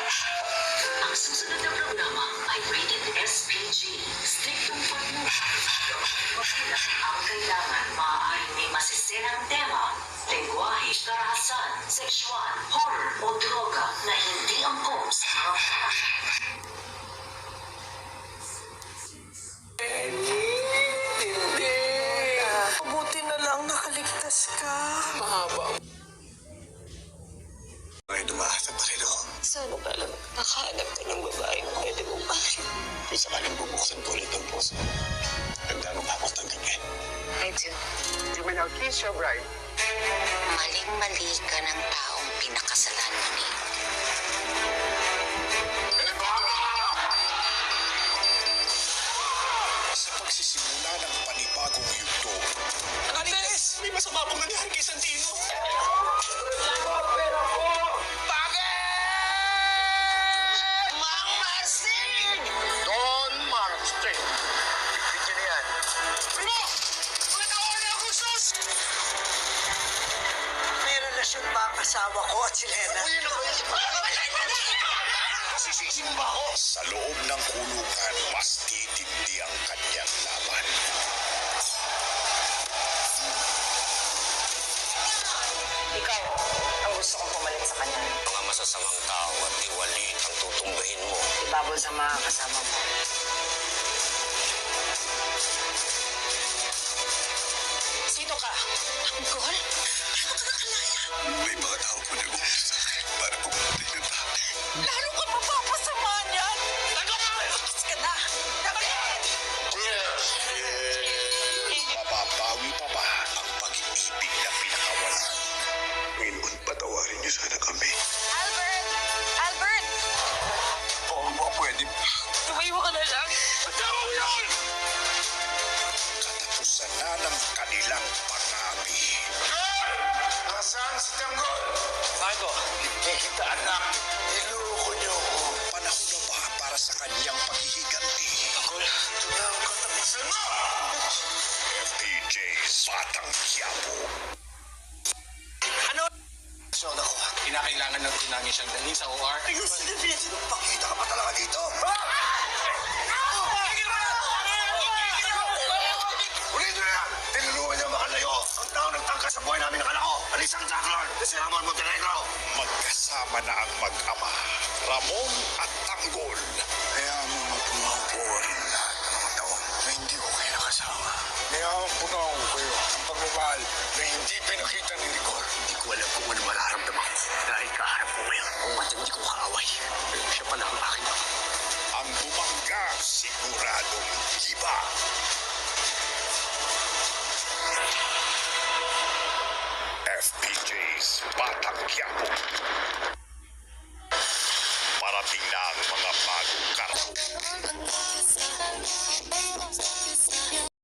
Ang susunod na programa ay rated SPG. Striktong pagmuha. Magulang ang kailangan. Maaaring may masisirang tema, lengguwahe, karahasan, sexual, horror o droga na hindi angkop sa mga bata. Hindi. Mabuti na lang nakaligtas ka. Mahaba. Ay, dumakas ang Panginoon. Sana pala nakahanap ka ng babaeng pwede mong bakit. Kung sakaling bubuksan ko ulit ang puso, handa mong hapos tanggapin. I do. You may now kiss your bride. Maling-mali ka ng taong pinakasalan mo ni. Sa pagsisimula ng panibagong yugto, Alis! May masama pong nangyari kay Santino. Don Markstein. Bigyan niya yan. May relasyon ba ang asawa ko at si Lena? Sisising ba ako? Sa loob ng kulungan, mas titindi ang kanyang laban. Ikaw, ang gusto kong pumalit sa kanya. Mga masasamang tao at tiwali ang tutumbahin mo. Ibabol sa mga kasama mo. Sino ka? Angkol? Paano ka nakalaya? May mga tao po nag-uusap sa akin para pumunta ng dati. Lalo ka mapapasama niyan! Tapos ka na! Mababawi pa ba ang pag-ibig na pinakawalan? Panginoon, patawarin niyo sana kami. Albert! Albert! Oo ba pwede? Tumayo ka na lang! Katapusan na ng kanilang pag-abi. Nasaan si Tanggol? Marco, hindi kita anak. Niloko niyo ako. Panahon na ba para sa kanyang paghihiganti? Tanggol, ito na ang katapusan mo! FPJ's Batang Quiapo. So ako, kinakailangan na rin namin siyang dalhin sa OR. Ayun, pakita ka pa talaga dito. Ulit na yan! Tinulungan niya makalayo. Ang tao nagtangka sa buhay namin nakalako. Alis ang Jacklord! Kasi Ramon Montenegro! Magkasama na ang mag-ama, Ramon at Tanggol. Kaya mo magmapurin lahat ng mga taon na hindi ko kayo nakasama. Niyawang puno ako kayo ang pagmamahal na hindi pinakita ni Nicole. Hindi ko alam kung ano mararamdaman ko dahil kaharap ko ngayon. Kung matindi ko kaaway, pero siya pala ang aking ama. Ang bumangga, siguradong iba. FPJ's Batang Quiapo. Parating na ang mga bagong karto.